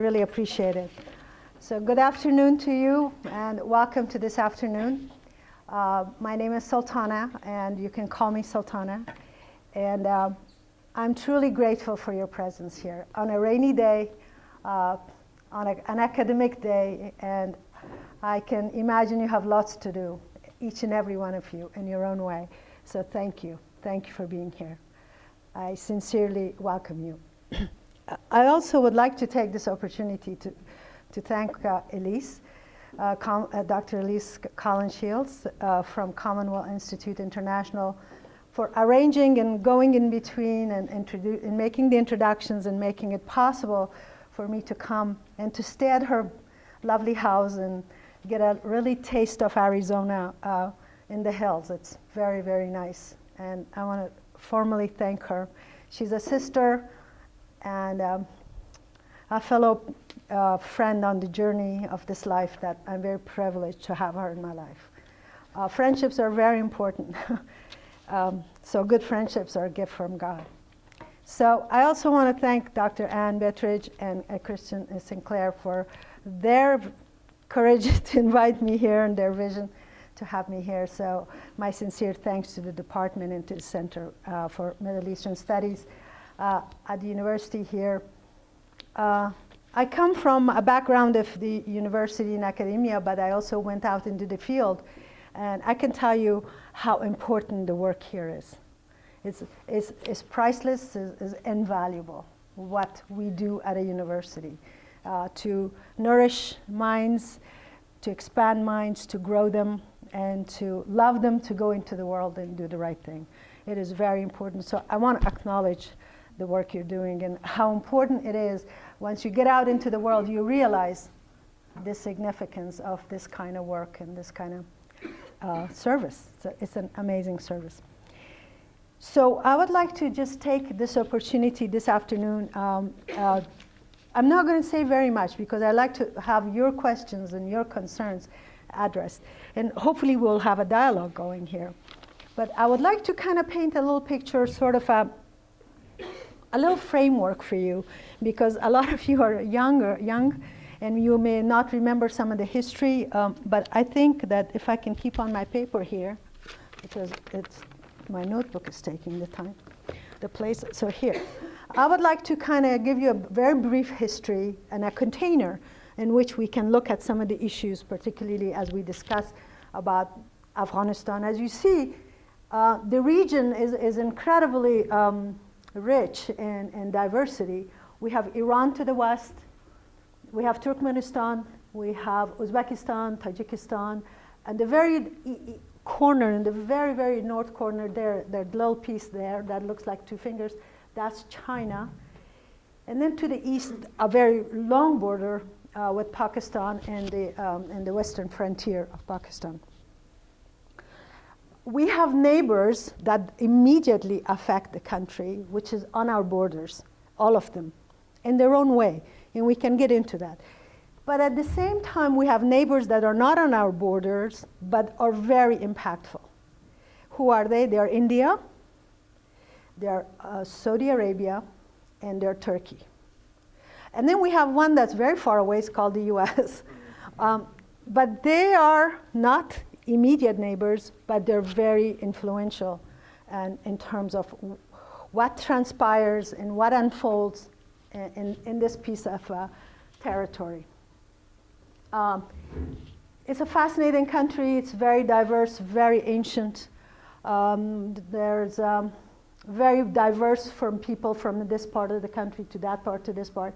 Really appreciate it. So good afternoon to you, and welcome to this afternoon. My name is Sultana, and you can call me Sultana. And I'm truly grateful for your presence here on a rainy day, on an academic day, and I can imagine you have lots to do, each and every one of you, in your own way. So thank you. Thank you for being here. I sincerely welcome you. I also would like to take this opportunity to thank Elise, Dr. Elise Collins-Shields from Commonwealth Institute International for arranging and going in between and making the introductions and making it possible for me to come and to stay at her lovely house and get a really taste of Arizona in the hills. It's very, very nice. And I want to formally thank her. She's a sister and a fellow friend on the journey of this life that I'm very privileged to have her in my life. Friendships are very important. So good friendships are a gift from God. So I also want to thank Dr. Ann Bettridge and Christian Sinclair for their courage to invite me here and their vision to have me here. So my sincere thanks to the department and to the Center for Middle Eastern Studies at the university here. I come from a background of the university and academia, but I also went out into the field, and I can tell you how important the work here is. It's priceless, is invaluable, what we do at a university to nourish minds, to expand minds, to grow them, and to love them, to go into the world and do the right thing. It is very important. So I want to acknowledge the work you're doing and how important it is. Once you get out into the world, you realize the significance of this kind of work and this kind of service. So it's an amazing service. So I would like to just take this opportunity this afternoon. I'm not going to say very much because I like to have your questions and your concerns addressed. And hopefully we'll have a dialogue going here. But I would like to kind of paint a little picture, sort of a little framework for you, because a lot of you are young, and you may not remember some of the history, but I think that if I can keep on my paper here, because my notebook is taking the place, so here. I would like to kind of give you a very brief history and a container in which we can look at some of the issues, particularly as we discuss about Afghanistan. As you see, the region is incredibly rich in diversity. We have Iran to the west, we have Turkmenistan, we have Uzbekistan, Tajikistan, and the very corner, in the very, very north corner there, that little piece there that looks like two fingers, that's China. And then to the east, a very long border with Pakistan and the western frontier of Pakistan. We have neighbors that immediately affect the country, which is on our borders, all of them, in their own way, and we can get into that. But at the same time, we have neighbors that are not on our borders, but are very impactful. Who are they? They are India, they are Saudi Arabia, and they're Turkey. And then we have one that's very far away, it's called the US. But they are not immediate neighbors, but they're very influential and in terms of what transpires and what unfolds in this piece of territory. It's a fascinating country. It's very diverse, very ancient. There's very diverse from people from this part of the country to that part to this part.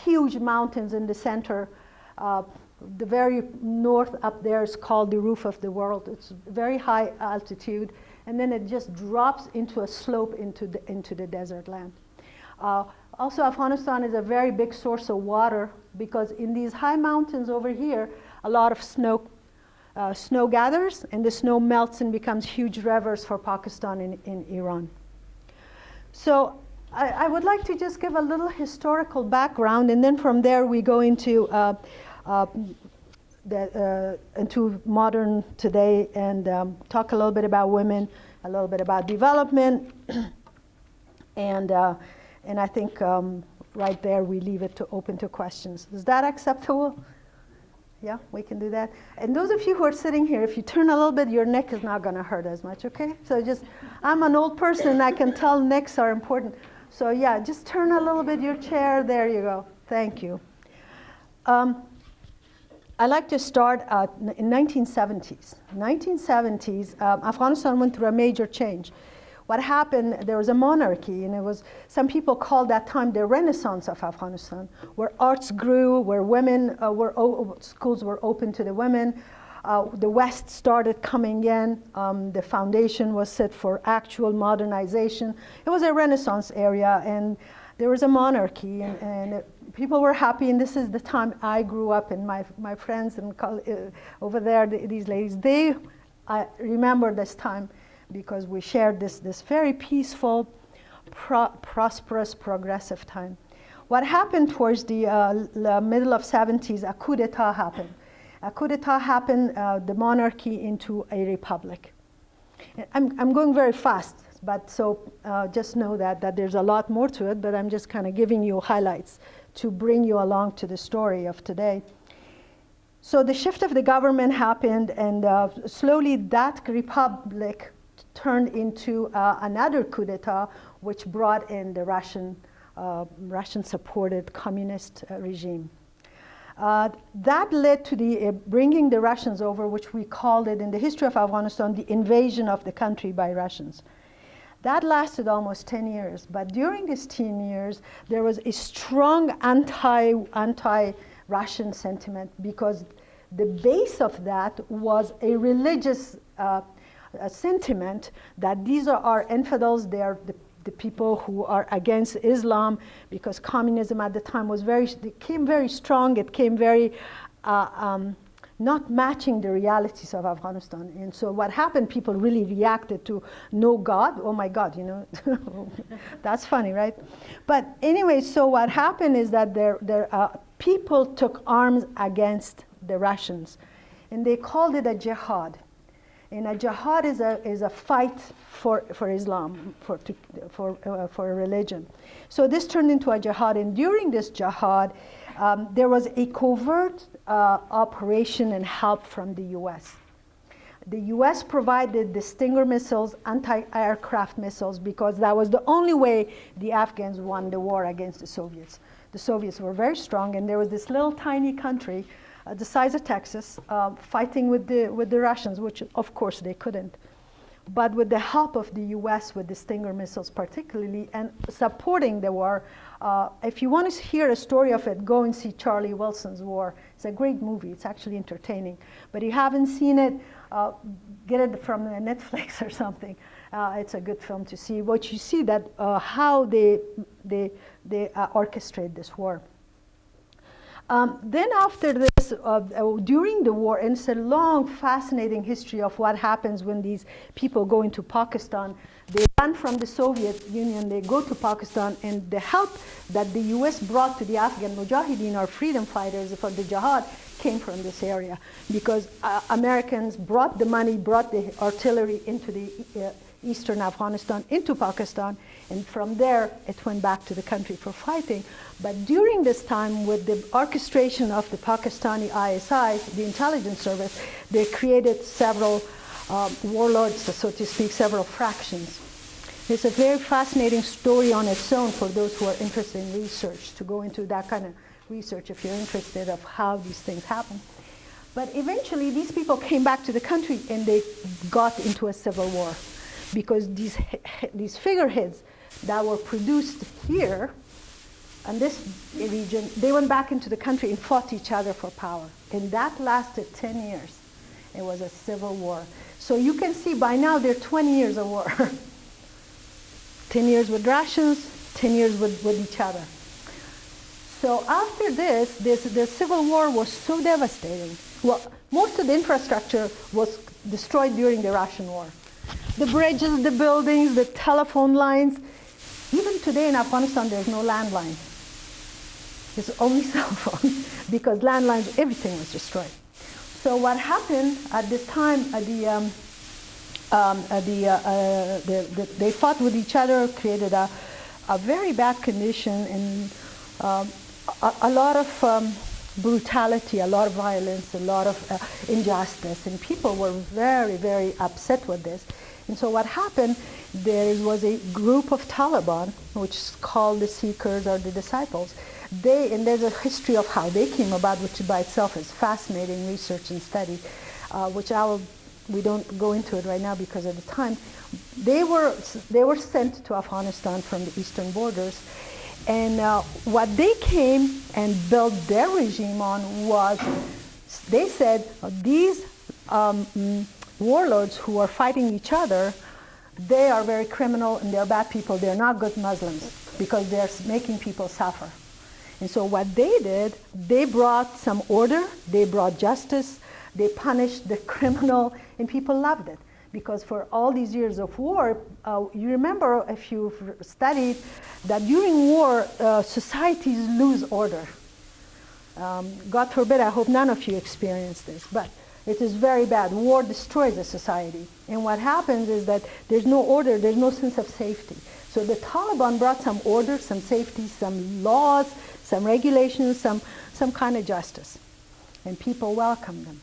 Huge mountains in the center. The very north up there is called the roof of the world. It's very high altitude, and then it just drops into a slope into the desert land. Also, Afghanistan is a very big source of water because in these high mountains over here, a lot of snow gathers, and the snow melts and becomes huge rivers for Pakistan and Iran. So I would like to just give a little historical background, and then from there we go into modern today and talk a little bit about women, a little bit about development, and I think right there, we leave it open to questions. Is that acceptable? Yeah, we can do that. And those of you who are sitting here, if you turn a little bit, your neck is not going to hurt as much, okay? So I'm an old person, and I can tell necks are important. So yeah, just turn a little bit your chair. There you go. Thank you. I like to start in 1970s. 1970s, Afghanistan went through a major change. What happened, there was a monarchy, and it was, some people called that time the Renaissance of Afghanistan, where arts grew, where women schools were open to the women. The West started coming in. The foundation was set for actual modernization. It was a Renaissance area, and there was a monarchy, and people were happy, and this is the time I grew up, and my friends and over there, these ladies, I remember this time because we shared this very peaceful, prosperous, progressive time. What happened towards the middle of 70s, a coup d'etat happened. A coup d'etat happened, the monarchy into a republic. I'm going very fast, but so just know that there's a lot more to it, but I'm just kind of giving you highlights to bring you along to the story of today. So the shift of the government happened, and slowly that republic turned into another coup d'etat, which brought in the Russian-supported communist regime. That led to the bringing the Russians over, which we called it in the history of Afghanistan, the invasion of the country by Russians. That lasted almost 10 years, but during these 10 years, there was a strong anti-Russian sentiment, because the base of that was a religious sentiment that these are our infidels, they are the people who are against Islam, because communism at the time was it came very strong, it came very not matching the realities of Afghanistan. And so what happened, people really reacted to no God, oh my God, you know, that's funny, right? But anyway, so what happened is that people took arms against the Russians, and they called it a jihad. And a jihad is a fight for Islam, for a religion. So this turned into a jihad, and during this jihad, there was a covert operation and help from the U.S. The U.S. provided the Stinger missiles, anti-aircraft missiles, because that was the only way the Afghans won the war against the Soviets. The Soviets were very strong, and there was this little tiny country the size of Texas, fighting with the Russians, which of course they couldn't. But with the help of the US, with the Stinger missiles particularly, and supporting the war, if you want to hear a story of it, go and see Charlie Wilson's War. It's a great movie, it's actually entertaining. But if you haven't seen it, get it from Netflix or something. It's a good film to see. What you see that how they orchestrate this war. Then after this, during the war, and it's a long, fascinating history of what happens when these people go into Pakistan. They run from the Soviet Union, they go to Pakistan, and the help that the US brought to the Afghan Mujahideen, or freedom fighters for the jihad, came from this area. Because Americans brought the money, brought the artillery into the eastern Afghanistan, into Pakistan, and from there it went back to the country for fighting. But during this time, with the orchestration of the Pakistani ISI, the intelligence service, they created several warlords, so to speak, several fractions. It's a very fascinating story on its own for those who are interested in research, to go into that kind of research if you're interested of how these things happen. But eventually these people came back to the country and they got into a civil war, because these figureheads that were produced here in this region, they went back into the country and fought each other for power. And that lasted 10 years. It was a civil war. So you can see by now there are 20 years of war. 10 years with Russians, 10 years with each other. So after this, the civil war was so devastating. Well, most of the infrastructure was destroyed during the Russian war. The bridges, the buildings, the telephone lines. Even today in Afghanistan, there's no landline. It's only cell phone, because landlines, everything was destroyed. So what happened at this time, they fought with each other, created a very bad condition, and a lot of brutality, a lot of violence, a lot of injustice, and people were very, very upset with this. And so what happened, there was a group of Taliban, which is called the Seekers or the Disciples. And there's a history of how they came about, which by itself is fascinating research and study, which we don't go into it right now because of the time. They were sent to Afghanistan from the eastern borders, and what they came and built their regime on was, they said, these warlords who are fighting each other, they are very criminal and they're bad people. They're not good Muslims because they're making people suffer. And so what they did, they brought some order, they brought justice, they punished the criminal, and people loved it. Because for all these years of war, you remember, if you've studied, that during war, societies lose order. God forbid, I hope none of you experience this, but it is very bad. War destroys a society. And what happens is that there's no order, there's no sense of safety. So the Taliban brought some order, some safety, some laws, some regulations, some kind of justice. And people welcomed them.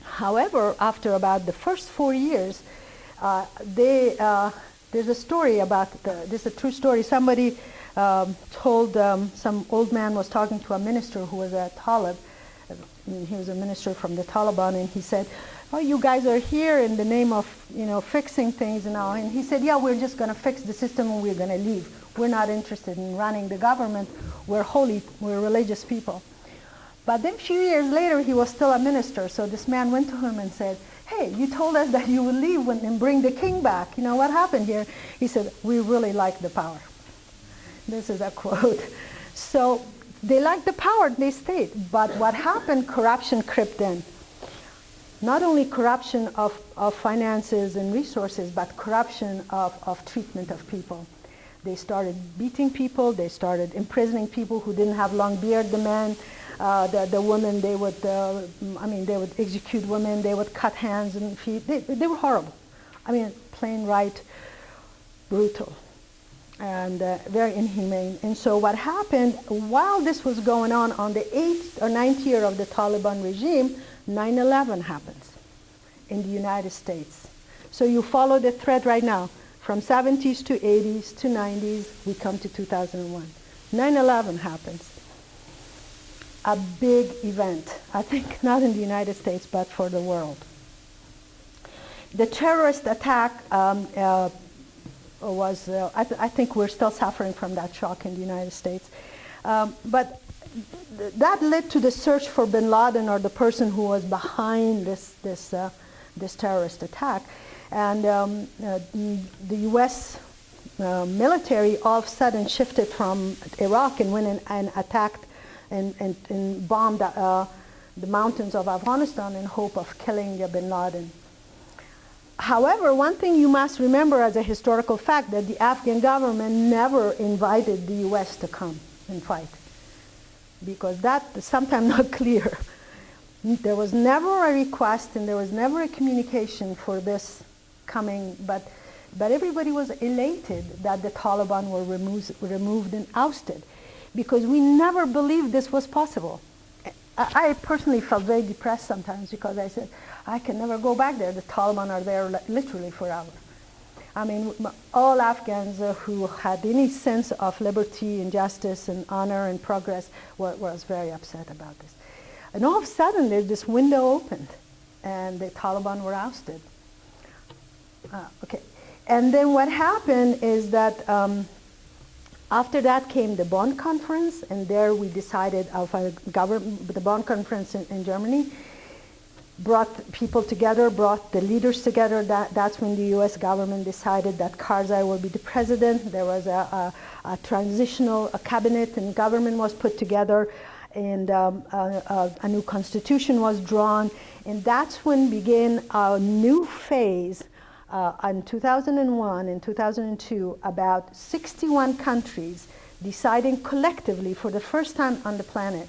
However, after about the first 4 years, there's a story about, this is a true story. Somebody told, some old man was talking to a minister who was a Talib. He was a minister from the Taliban, and he said, oh, you guys are here in the name of, fixing things and all. And he said, yeah, we're just going to fix the system and we're going to leave. We're not interested in running the government. We're holy, we're religious people. But then a few years later, he was still a minister. So this man went to him and said, hey, you told us that you would leave and bring the king back. What happened here? He said, we really like the power. This is a quote. So they liked the power, they stayed. But what happened, corruption crept in. Not only corruption of finances and resources, but corruption of treatment of people. They started beating people, they started imprisoning people who didn't have long beard, the men. The women, they would execute women, they would cut hands and feet. They were horrible. Plain right, brutal, and very inhumane. And so what happened, while this was going on the 8th or 9th year of the Taliban regime, 9/11 happens in the United States. So you follow the thread right now. From 70s to 80s to 90s, we come to 2001. 9/11 happens. A big event, I think not in the United States, but for the world. The terrorist attack was, I think we're still suffering from that shock in the United States. But that led to the search for bin Laden, or the person who was behind this terrorist attack. And the U.S. Military all of a sudden shifted from Iraq and went and attacked and bombed the mountains of Afghanistan in hope of killing bin Laden. However, one thing you must remember as a historical fact, that the Afghan government never invited the U.S. to come and fight, because that is sometimes not clear. There was never a request and there was never a communication for this coming, but everybody was elated that the Taliban were removed and ousted, because we never believed this was possible. I personally felt very depressed sometimes, because I said, I can never go back there. The Taliban are there literally forever. All Afghans who had any sense of liberty and justice and honor and progress was very upset about this. And all of a sudden, there's this window opened, and the Taliban were ousted. Okay. And then what happened is that after that came the Bonn Conference, and there we decided the Bonn Conference in Germany brought people together, brought the leaders together. That's when the U.S. government decided that Karzai will be the president. There was a transitional cabinet, and government was put together, and a new constitution was drawn. And that's when began a new phase in 2001 and 2002, about 61 countries deciding collectively for the first time on the planet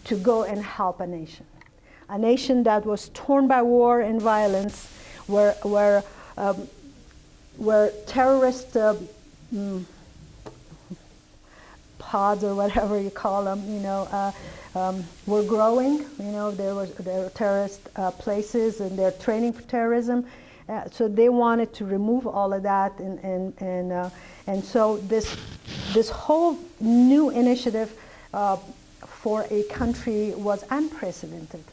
to go and help a nation. A nation that was torn by war and violence, where jihads or whatever you call them, were growing. There were terrorist places, and they're training for terrorism. So they wanted to remove all of that, and so this whole new initiative for a country was unprecedented.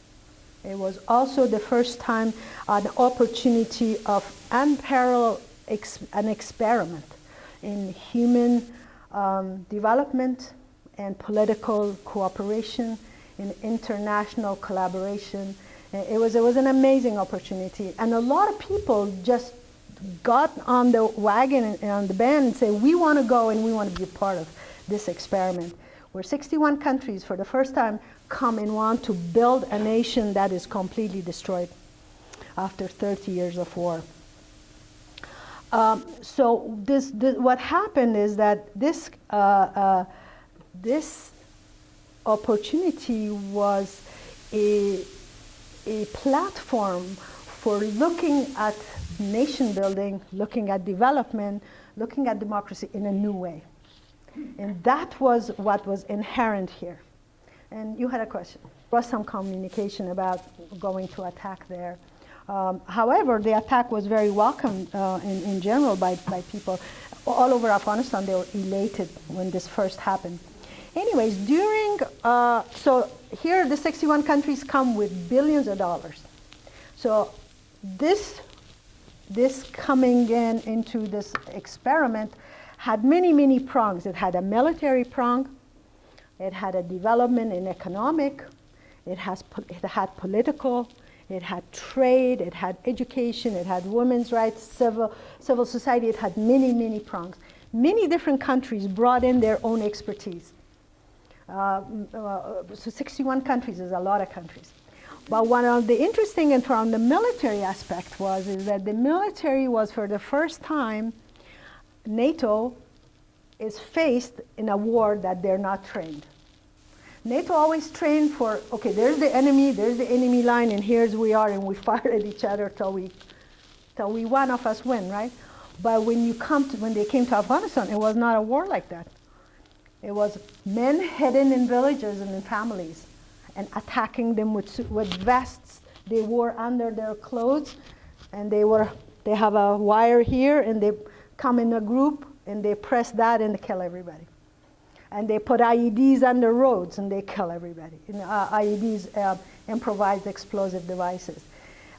It was also the first time an opportunity of unparalleled an experiment in human development and political cooperation, in international collaboration. It was an amazing opportunity, and a lot of people just got on the wagon and on the band and said, we want to go and we want to be a part of this experiment, where 61 countries for the first time come and want to build a nation that is completely destroyed after 30 years of war. So what happened is that this opportunity was a platform for looking at nation building, looking at development, looking at democracy in a new way. And that was what was inherent here. And you had a question. There was some communication about going to attack there. However, the attack was very welcomed in general by people. All over Afghanistan, they were elated when this first happened. Anyways, so here the 61 countries come with billions of dollars. So this coming into this experiment had many, many prongs. It had a military prong, it had a development in economic, it had political, it had trade, it had education, it had women's rights, civil society. It had many, many prongs. Many different countries brought in their own expertise. So 61 countries is a lot of countries. But one of the interesting and from the military aspect is that the military was, for the first time, NATO is faced in a war that they're not trained. NATO always trained for, okay, there's the enemy line, and here's we are, and we fire at each other till we one of us win, right? But when they came to Afghanistan, it was not a war like that. It was men hidden in villages and in families, and attacking them with vests they wore under their clothes, and they have a wire here, and they come in a group, and they press that, and they kill everybody. And they put IEDs under roads, and they kill everybody. And IEDs, improvised explosive devices,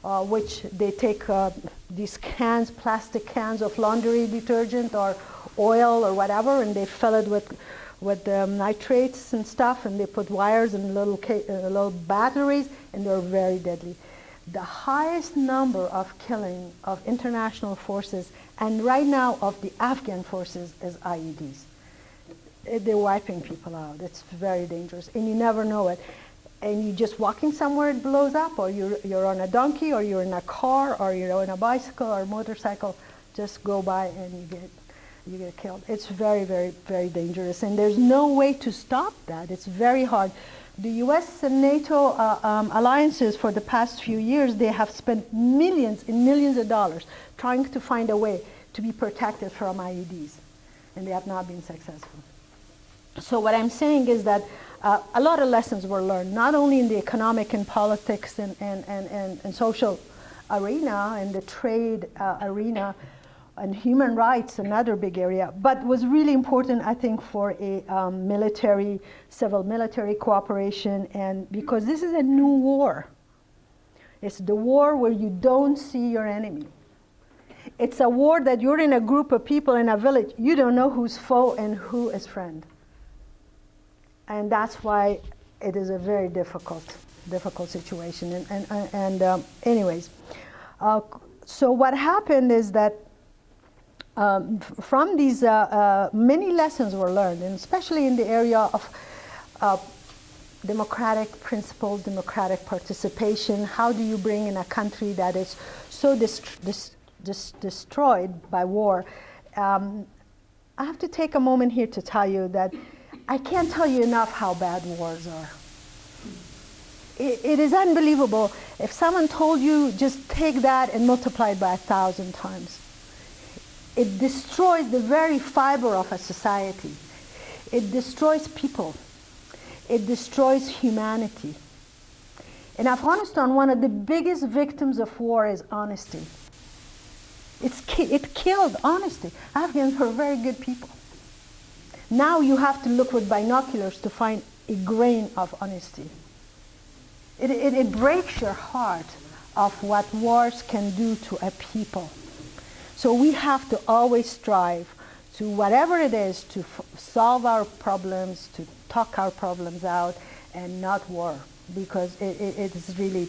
which they take these cans, plastic cans of laundry detergent or oil or whatever, and they fill it with nitrates and stuff, and they put wires and little batteries, and they're very deadly. The highest number of killing of international forces, and right now of the Afghan forces, is IEDs. They're wiping people out. It's very dangerous, and you never know it. And you're just walking somewhere, it blows up, or you're on a donkey, or you're in a car, or you're on a bicycle or motorcycle, just go by and you get killed. It's very, very, very dangerous, and there's no way to stop that. It's very hard. The U.S. and NATO alliances for the past few years, they have spent millions and millions of dollars trying to find a way to be protected from IEDs, and they have not been successful. So what I'm saying is that a lot of lessons were learned, not only in the economic and politics and social arena and the trade arena, and human rights, another big area, but was really important, I think, for a civil military cooperation, and because this is a new war. It's the war where you don't see your enemy. It's a war that you're in a group of people in a village, you don't know who's foe and who is friend. And that's why it is a very difficult situation. Anyways, so what happened is that from these many lessons were learned, and especially in the area of democratic principles, democratic participation. How do you bring in a country that is so destroyed by war? I have to take a moment here to tell you that I can't tell you enough how bad wars are. It is unbelievable. If someone told you, just take that and multiply it by 1,000 times. It destroys the very fiber of a society. It destroys people. It destroys humanity. In Afghanistan, one of the biggest victims of war is honesty. It killed honesty. Afghans were very good people. Now you have to look with binoculars to find a grain of honesty. It breaks your heart of what wars can do to a people. So we have to always strive to whatever it is to solve our problems, to talk our problems out, and not war, because it is really,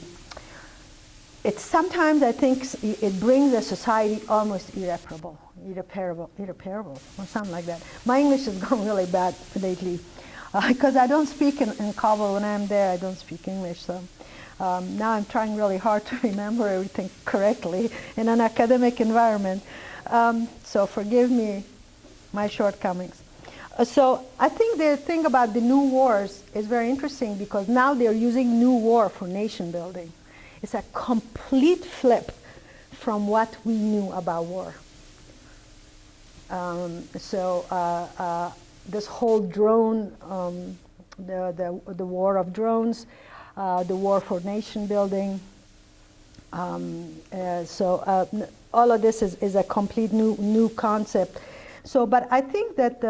it's sometimes I think it brings a society almost irreparable, or something like that. My English has gone really bad lately, because I don't speak in Kabul. When I'm there, I don't speak English, so now I'm trying really hard to remember everything correctly in an academic environment. So forgive me my shortcomings. So I think the thing about the new wars is very interesting, because now they're using new war for nation building. It's a complete flip from what we knew about war. This whole drone, the war of drones, the war for nation building. All of this is a complete new concept. So, but I think that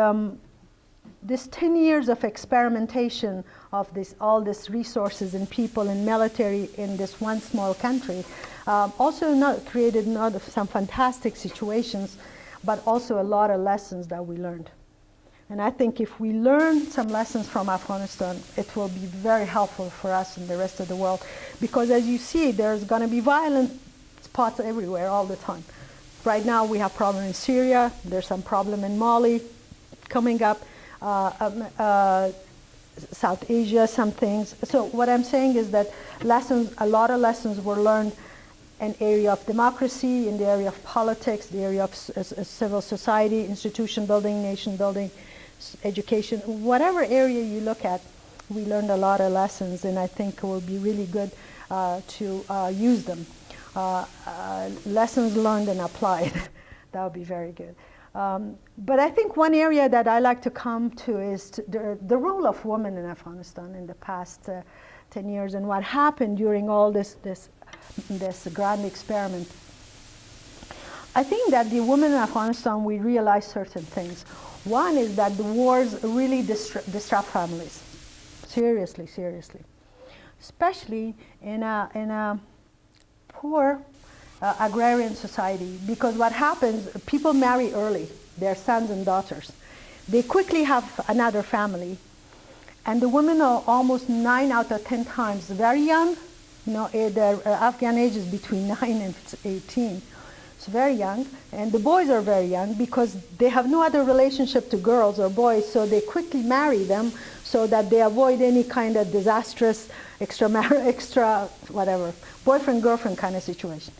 this 10 years of experimentation of all these resources and people and military in this one small country also created some fantastic situations, but also a lot of lessons that we learned. And I think if we learn some lessons from Afghanistan, it will be very helpful for us and the rest of the world. Because as you see, there's going to be violent spots everywhere all the time. Right now we have problem in Syria, there's some problem in Mali coming up, South Asia, some things. So what I'm saying is that a lot of lessons were learned in the area of democracy, in the area of politics, the area of civil society, institution building, nation building, education, whatever area you look at, we learned a lot of lessons, and I think it will be really good to use them. Lessons learned and applied. That would be very good. But I think one area that I like to come to is the role of women in Afghanistan in the past 10 years, and what happened during all this grand experiment. I think that the women in Afghanistan, we realized certain things. One is that the wars really disrupt families, seriously. Especially in a poor agrarian society, because what happens, people marry early, their sons and daughters. They quickly have another family, and the women are almost 9 out of 10 times very young. Their Afghan age is between 9 and 18. It's very young, and the boys are very young because they have no other relationship to girls or boys, so they quickly marry them so that they avoid any kind of disastrous extra boyfriend-girlfriend kind of situation,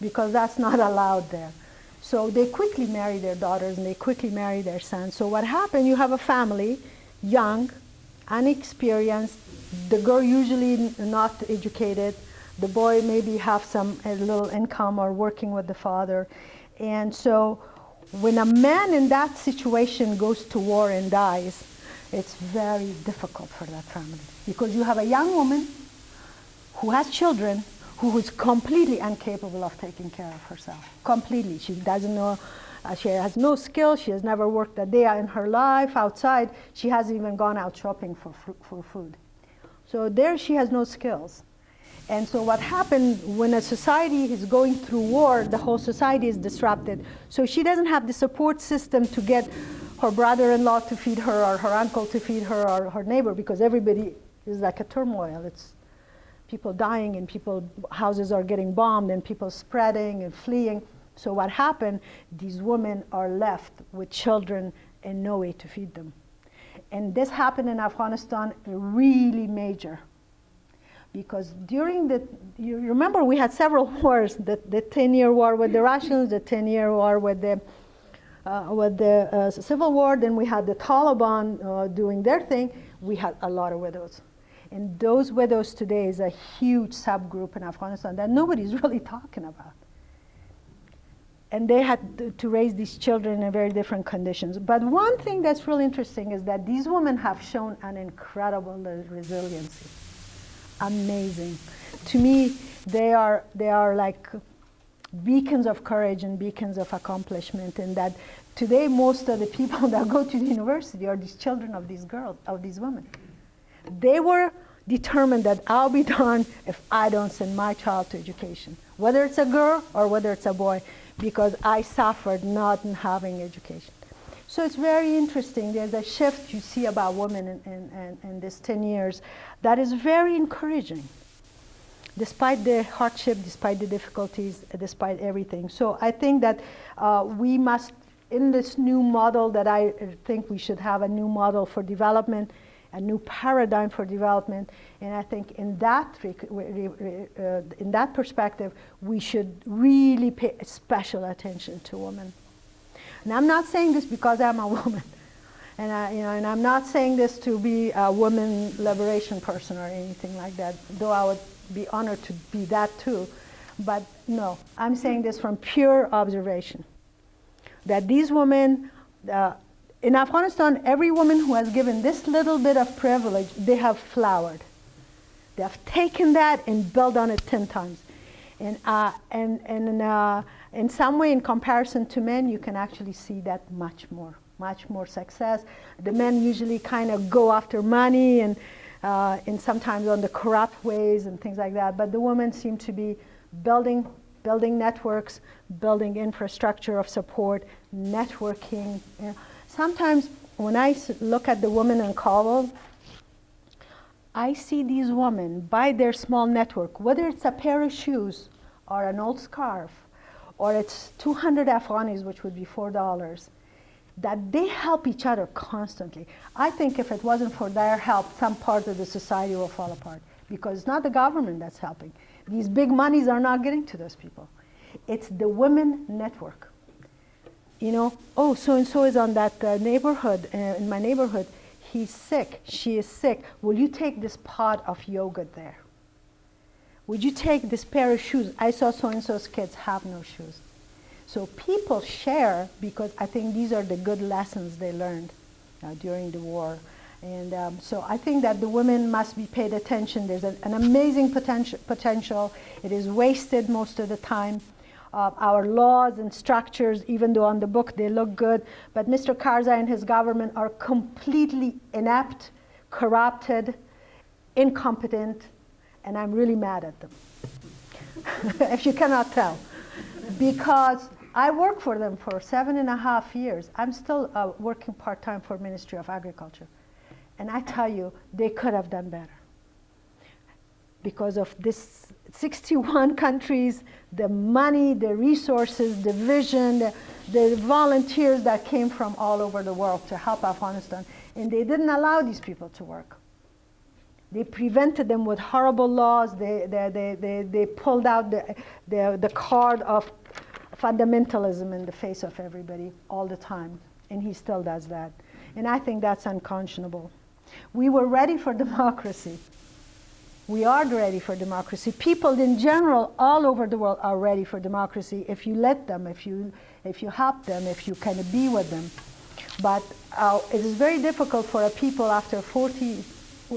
because that's not allowed there. So they quickly marry their daughters and they quickly marry their sons. So what happened, you have a family, young, unexperienced, the girl usually not educated, the boy maybe have a little income or working with the father. And so when a man in that situation goes to war and dies, it's very difficult for that family, because you have a young woman who has children who is completely incapable of taking care of herself. Completely. She doesn't know, she has no skill, she has never worked a day in her life outside, she hasn't even gone out shopping for food. So there she has no skills. And so what happened when a society is going through war, the whole society is disrupted. So she doesn't have the support system to get her brother-in-law to feed her, or her uncle to feed her, or her neighbor, because everybody is like a turmoil. It's people dying, and houses are getting bombed, and people spreading and fleeing. So what happened, these women are left with children and no way to feed them. And this happened in Afghanistan really major. Because during you remember we had several wars, the 10-year war with the Russians, the 10-year war with the civil war, then we had the Taliban doing their thing. We had a lot of widows. And those widows today is a huge subgroup in Afghanistan that nobody's really talking about. and they had to raise these children in very different conditions. But one thing that's really interesting is that these women have shown an incredible resiliency. Amazing. To me, they are like beacons of courage and beacons of accomplishment, and that today most of the people that go to the university are these children of these girls, of these women. They were determined that I'll be darned if I don't send my child to education, whether it's a girl or whether it's a boy, because I suffered not in having education. So it's very interesting. There's a shift you see about women in this 10 years that is very encouraging, despite the hardship, despite the difficulties, despite everything. So I think that we must, in this new model that I think we should have a new model for development, a new paradigm for development, and I think in that perspective, we should really pay special attention to women. And I'm not saying this because I'm a woman, and and I'm not saying this to be a woman liberation person or anything like that, though I would be honored to be that too. But no, I'm saying this from pure observation, that these women, in Afghanistan, every woman who has given this little bit of privilege, they have flowered. They have taken that and built on it 10 times. And in some way, in comparison to men, you can actually see that much more success. The men usually kind of go after money and sometimes on the corrupt ways and things like that. But the women seem to be building networks, building infrastructure of support, networking. Sometimes when I look at the women in Kabul, I see these women by their small network, whether it's a pair of shoes or an old scarf, or it's 200 Afghanis, which would be $4, that they help each other constantly. I think if it wasn't for their help, some part of the society will fall apart, because it's not the government that's helping. These big monies are not getting to those people. It's the women network. Oh, so-and-so is on that neighborhood, in my neighborhood. He's sick, she is sick. Will you take this pot of yogurt there? Would you take this pair of shoes? I saw so-and-so's kids have no shoes. So people share, because I think these are the good lessons they learned during the war. And so I think that the women must be paid attention. There's an amazing potential. It is wasted most of the time. Our laws and structures, even though on the book they look good, but Mr. Karzai and his government are completely inept, corrupted, incompetent, and I'm really mad at them, if you cannot tell. Because I worked for them for 7.5 years. I'm still working part-time for Ministry of Agriculture. And I tell you, they could have done better. Because of this 61 countries, the money, the resources, the vision, the volunteers that came from all over the world to help Afghanistan, and they didn't allow these people to work. They prevented them with horrible laws. They pulled out the card of fundamentalism in the face of everybody all the time, and he still does that. And I think that's unconscionable. We were ready for democracy. We are ready for democracy. People in general all over the world are ready for democracy if you let them, if you help them, if you kind of be with them. But it is very difficult for a people after 40,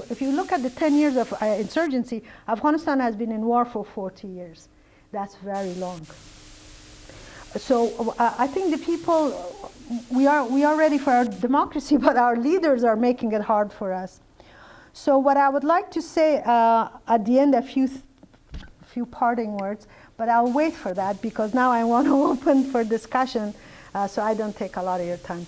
if you look at the 10 years of insurgency, Afghanistan has been in war for 40 years. That's very long. So I think the people, we are ready for our democracy, but our leaders are making it hard for us. So what I would like to say at the end, a few parting words, but I'll wait for that because now I want to open for discussion so I don't take a lot of your time.